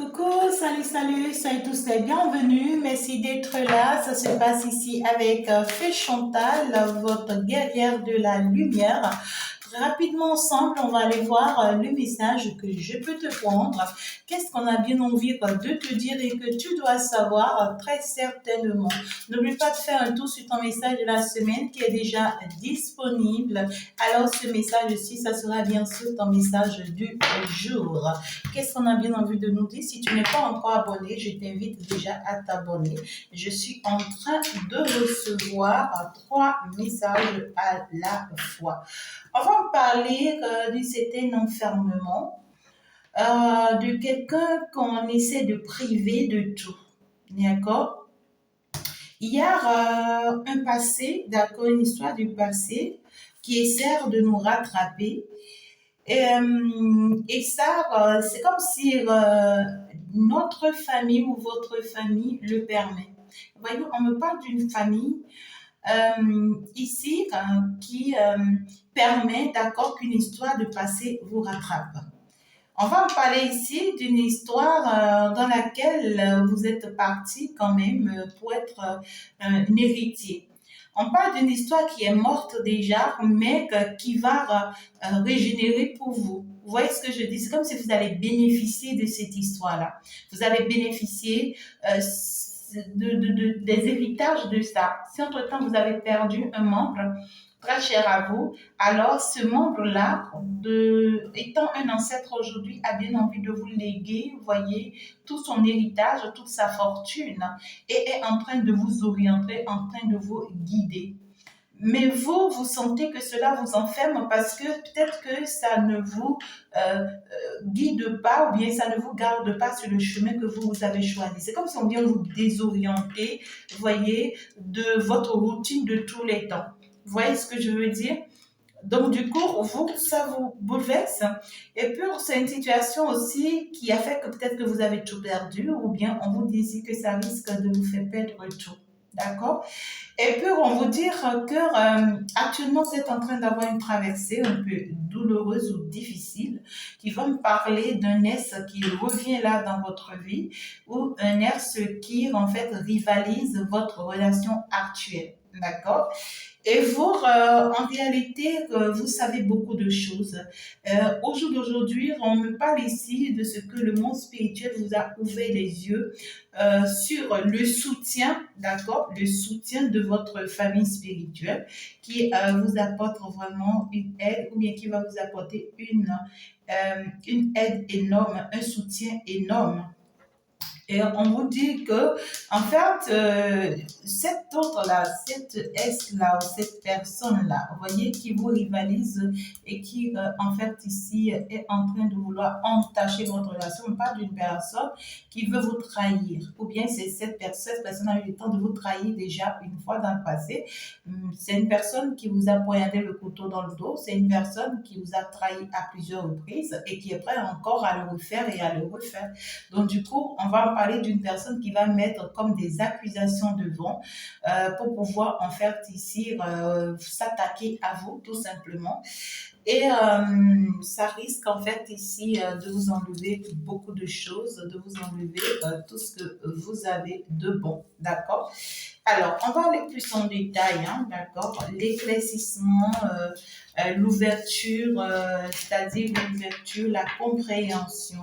Coucou, soyez tous les bienvenus. Merci d'être là. Ça se passe ici avec Fée Chantal, votre guerrière de la lumière. Rapidement ensemble, on va aller voir le message que je peux te prendre. Qu'est-ce qu'on a bien envie de te dire et que tu dois savoir très certainement. N'oublie pas de faire un tour sur ton message de la semaine qui est déjà disponible. Alors ce message-ci, ça sera bien sûr ton message du jour. Qu'est-ce qu'on a bien envie de nous dire? Si tu n'es pas encore abonné, je t'invite déjà à t'abonner. Je suis en train de recevoir 3 messages à la fois. On va me parler d'un certain enfermement, de quelqu'un qu'on essaie de priver de tout. D'accord? Il y a un passé, d'accord, une histoire du passé qui essaie de nous rattraper. Et ça, c'est comme si notre famille ou votre famille le permet. Voyez, on me parle d'une famille ici qui permet, d'accord, qu'une histoire de passé vous rattrape. On va en parler ici d'une histoire dans laquelle vous êtes parti quand même pour être un héritier. On parle d'une histoire qui est morte déjà, mais qui va régénérer pour vous. Vous voyez ce que je dis? C'est comme si vous allez bénéficier de cette histoire-là. Vous allez bénéficier des héritages de ça. Si entre-temps vous avez perdu un membre très cher à vous, alors ce membre-là, étant un ancêtre aujourd'hui, a bien envie de vous léguer, vous voyez, tout son héritage, toute sa fortune, et est en train de vous orienter, en train de vous guider. Mais vous sentez que cela vous enferme parce que peut-être que ça ne vous guide pas ou bien ça ne vous garde pas sur le chemin que vous avez choisi. C'est comme si on vient vous désorienter, vous voyez, de votre routine de tous les temps. Vous voyez ce que je veux dire? Donc, du coup, vous, ça vous bouleverse. Et puis, c'est une situation aussi qui a fait que peut-être que vous avez tout perdu ou bien on vous dit que ça risque de vous faire perdre tout. D'accord? Et puis, on vous dire que actuellement, vous êtes en train d'avoir une traversée un peu douloureuse ou difficile qui va me parler d'un ex qui revient là dans votre vie ou un ex qui, en fait, rivalise votre relation actuelle. D'accord? Et vous, en réalité, vous savez beaucoup de choses. Au jour d'aujourd'hui, on me parle ici de ce que le monde spirituel vous a ouvert les yeux sur le soutien, d'accord, le soutien de votre famille spirituelle qui vous apporte vraiment une aide ou bien qui va vous apporter une aide énorme, un soutien énorme. Et on vous dit que, en fait, cette autre-là, cette S-là, cette personne-là, vous voyez, qui vous rivalise et qui, en fait, ici, est en train de vouloir entacher votre relation, pas d'une personne qui veut vous trahir. Ou bien c'est cette personne a eu le temps de vous trahir déjà une fois dans le passé. C'est une personne qui vous a poignardé le couteau dans le dos. C'est une personne qui vous a trahi à plusieurs reprises et qui est prête encore à le refaire et à le refaire. Donc, du coup, on va parler d'une personne qui va mettre comme des accusations devant pour pouvoir en fait ici s'attaquer à vous tout simplement. Et ça risque en fait ici de vous enlever beaucoup de choses, de vous enlever tout ce que vous avez de bon, d'accord? Alors, on va aller plus en détail, hein, d'accord? L'éclaircissement, l'ouverture, c'est-à-dire l'ouverture, la compréhension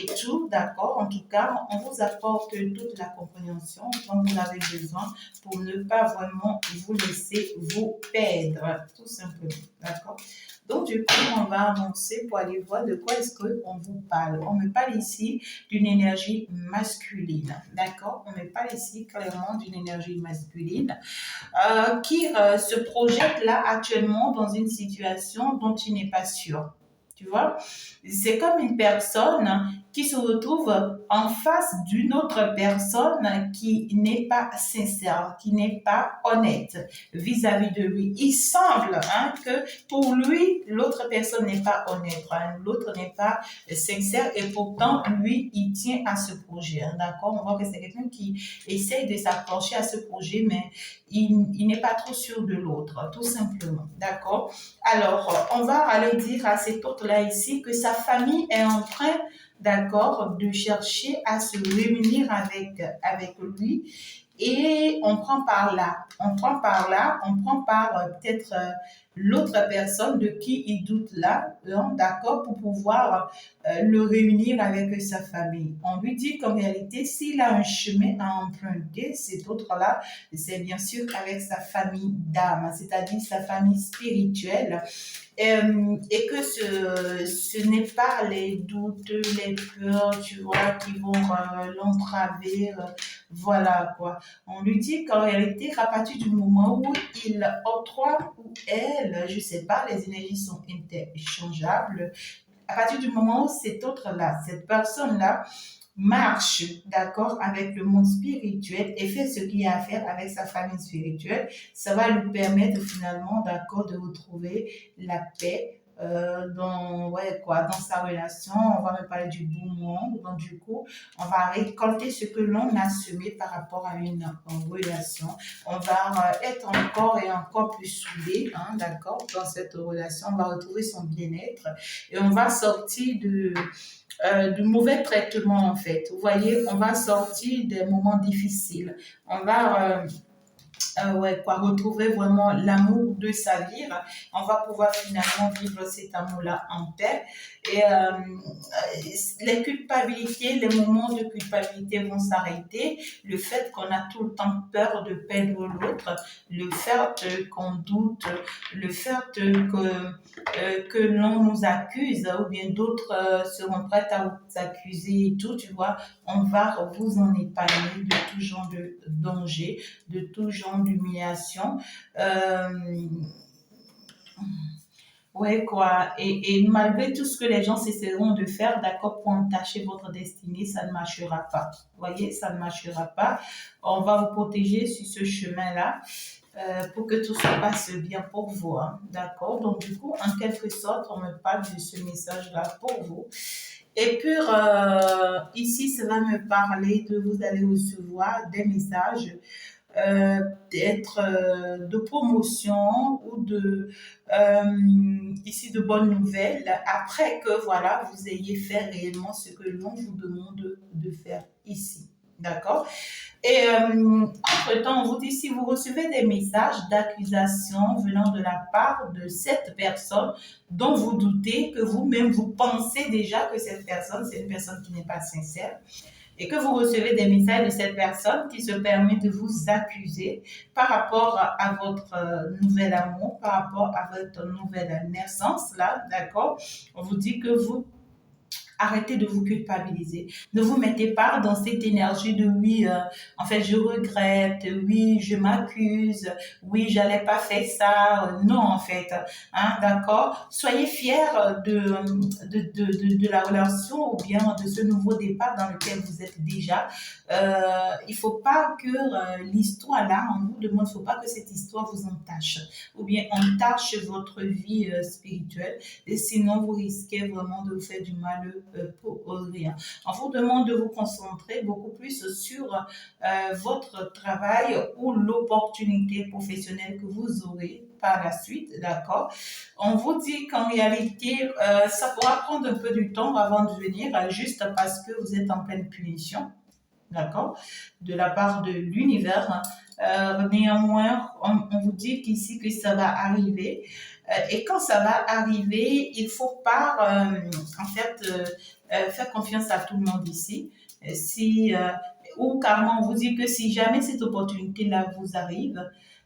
et tout, d'accord? En tout cas, on vous apporte toute la compréhension dont vous avez besoin pour ne pas vraiment vous laisser vous perdre, tout simplement, d'accord? Donc, du coup, on va avancer pour aller voir de quoi est-ce qu'on vous parle. On me parle ici d'une énergie masculine, d'accord? On me parle ici clairement d'une énergie masculine qui se projette là actuellement dans une situation dont il n'est pas sûr. Tu vois, c'est comme une personne qui se retrouve en face d'une autre personne qui n'est pas sincère, qui n'est pas honnête vis-à-vis de lui. Il semble que pour lui, l'autre personne n'est pas honnête, l'autre n'est pas sincère et pourtant, lui, il tient à ce projet. D'accord? On voit que c'est quelqu'un qui essaye de s'approcher à ce projet, mais il n'est pas trop sûr de l'autre, tout simplement. D'accord? Alors, on va aller dire à cet autre-là ici que sa famille est en train d'accord, de chercher à se réunir avec lui. Et on prend par là, on prend par là, on prend par peut-être l'autre personne de qui il doute là, hein, d'accord, pour pouvoir le réunir avec sa famille. On lui dit qu'en réalité, s'il a un chemin à emprunter, cet autre-là, c'est bien sûr avec sa famille d'âme, c'est-à-dire sa famille spirituelle. Et que ce n'est pas les doutes, les peurs, tu vois, qui vont l'entraver. Voilà quoi. On lui dit qu'en réalité, à partir du moment où il octroie ou elle, je sais pas, les énergies sont interchangeables, à partir du moment où cet autre-là, cette personne-là, marche, d'accord, avec le monde spirituel et fait ce qu'il y a à faire avec sa famille spirituelle, ça va lui permettre finalement, d'accord, de retrouver la paix ouais, quoi, dans sa relation. On va me parler du bon monde. Donc, du coup, on va récolter ce que l'on a semé par rapport à une relation. On va être encore et encore plus soudés, hein, d'accord, dans cette relation. On va retrouver son bien-être et on va sortir du mauvais traitement en fait. Vous voyez, on va sortir des moments difficiles. On va ouais, quoi, retrouver vraiment l'amour de sa vie. On va pouvoir finalement vivre cet amour-là en paix. Et les culpabilités, les moments de culpabilité vont s'arrêter. Le fait qu'on a tout le temps peur de perdre l'autre, le fait qu'on doute, le fait que l'on nous accuse ou bien d'autres seront prêts à vous accuser et tout, tu vois, on va vous en épargner de tout genre de danger, de tout genre d'humiliation. Euh, ouais, quoi. Et malgré tout ce que les gens essaieront de faire, d'accord, pour entacher votre destinée, ça ne marchera pas. Vous voyez, ça ne marchera pas. On va vous protéger sur ce chemin-là. Pour que tout se passe bien pour vous, hein, d'accord? Donc, du coup, en quelque sorte, on me parle de ce message-là pour vous. Et puis, ici, ça va me parler de vous allez recevoir des messages d'être de promotion ou de ici de bonnes nouvelles après que voilà vous ayez fait réellement ce que l'on vous demande de faire ici. D'accord? Et entre-temps, on vous dit si vous recevez des messages d'accusation venant de la part de cette personne dont vous doutez, que vous-même vous pensez déjà que cette personne, c'est une personne qui n'est pas sincère, et que vous recevez des messages de cette personne qui se permet de vous accuser par rapport à votre nouvel amour, par rapport à votre nouvelle naissance, là, d'accord? On vous dit que vous arrêtez de vous culpabiliser. Ne vous mettez pas dans cette énergie de oui, en fait, je regrette, oui, je m'accuse, oui, j'allais pas faire ça. Non, en fait, hein, d'accord? Soyez fiers de la relation ou bien de ce nouveau départ dans lequel vous êtes déjà. Il faut pas que l'histoire là, on vous demande, il faut pas que cette histoire vous entache ou bien entache votre vie spirituelle et sinon vous risquez vraiment de vous faire du mal pour rien. On vous demande de vous concentrer beaucoup plus sur votre travail ou l'opportunité professionnelle que vous aurez par la suite, d'accord? On vous dit qu'en réalité, ça pourra prendre un peu du temps avant de venir, juste parce que vous êtes en pleine punition, d'accord, de la part de l'univers. Néanmoins, on vous dit qu'ici que ça va arriver. Et quand ça va arriver, il faut pas, en fait, faire confiance à tout le monde ici. Si, ou carrément, on vous dit que si jamais cette opportunité-là vous arrive,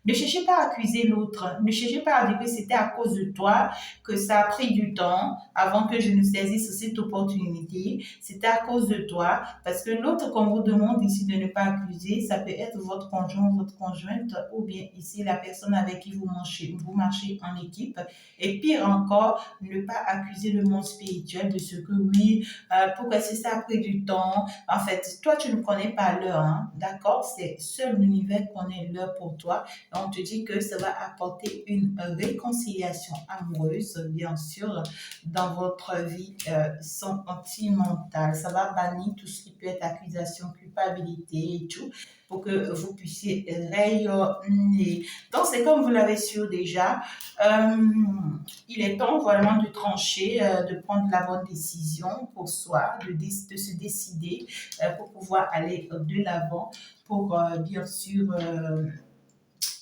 ne cherchez pas à accuser l'autre. Ne cherchez pas à dire que c'était à cause de toi que ça a pris du temps avant que je ne saisisse cette opportunité. C'était à cause de toi. Parce que l'autre qu'on vous demande ici de ne pas accuser, ça peut être votre conjoint, votre conjointe, ou bien ici la personne avec qui vous marchez en équipe. Et pire encore, ne pas accuser le monde spirituel de ce que oui, pourquoi si ça a pris du temps. En fait, toi, tu ne connais pas l'heure, hein, d'accord? C'est seul l'univers connaît l'heure pour toi. On te dit que ça va apporter une réconciliation amoureuse, bien sûr, dans votre vie sentimentale. Ça va bannir tout ce qui peut être accusation, culpabilité et tout, pour que vous puissiez rayonner. Donc, c'est comme vous l'avez su déjà, euh, il est temps vraiment de trancher, de prendre la bonne décision pour soi, de se décider pour pouvoir aller de l'avant, pour bien sûr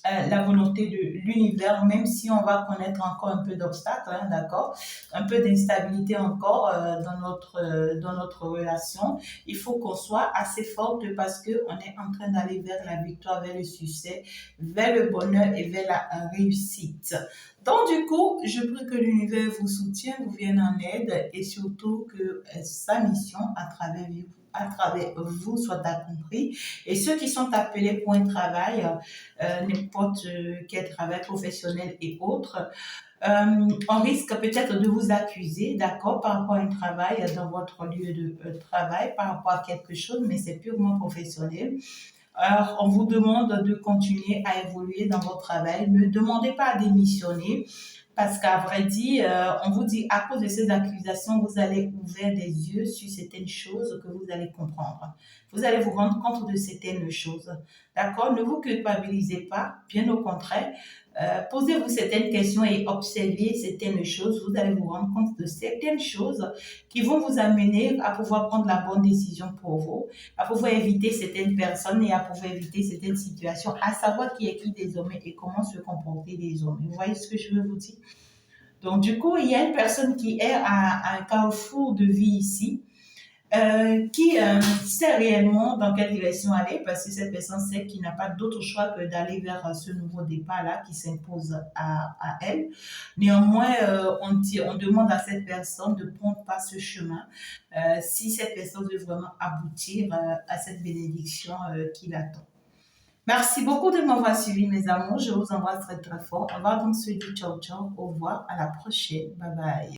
la volonté de l'univers, même si on va connaître encore un peu d'obstacles, hein, d'accord, un peu d'instabilité encore dans notre relation. Il faut qu'on soit assez forte parce qu'on est en train d'aller vers la victoire, vers le succès, vers le bonheur et vers la réussite. Donc, du coup, je prie que l'univers vous soutienne, vous vienne en aide et surtout que sa mission à travers vous soit accomplie. Et ceux qui sont appelés pour un travail, n'importe quel travail professionnel et autres, on risque peut-être de vous accuser, d'accord, par rapport à un travail dans votre lieu de travail, par rapport à quelque chose, mais c'est purement professionnel. Alors, on vous demande de continuer à évoluer dans votre travail. Ne demandez pas à démissionner parce qu'à vrai dire, on vous dit à cause de ces accusations, vous allez ouvrir des yeux sur certaines choses que vous allez comprendre. Vous allez vous rendre compte de certaines choses. D'accord? Ne vous culpabilisez pas, bien au contraire. Posez-vous certaines questions et observez certaines choses. Vous allez vous rendre compte de certaines choses qui vont vous amener à pouvoir prendre la bonne décision pour vous, à pouvoir éviter certaines personnes et à pouvoir éviter certaines situations, à savoir qui est qui désormais et comment se comporter désormais. Vous voyez ce que je veux vous dire? Donc, du coup, il y a une personne qui est à un carrefour de vie ici, qui sait réellement dans quelle direction aller parce que cette personne sait qu'il n'a pas d'autre choix que d'aller vers ce nouveau départ-là qui s'impose à elle. Néanmoins, on demande à cette personne de prendre pas ce chemin si cette personne veut vraiment aboutir à cette bénédiction qui l'attend. Merci beaucoup de m'avoir suivi, mes amours. Je vous embrasse très très fort. On va donc se dire ciao ciao, au revoir, à la prochaine. Bye bye.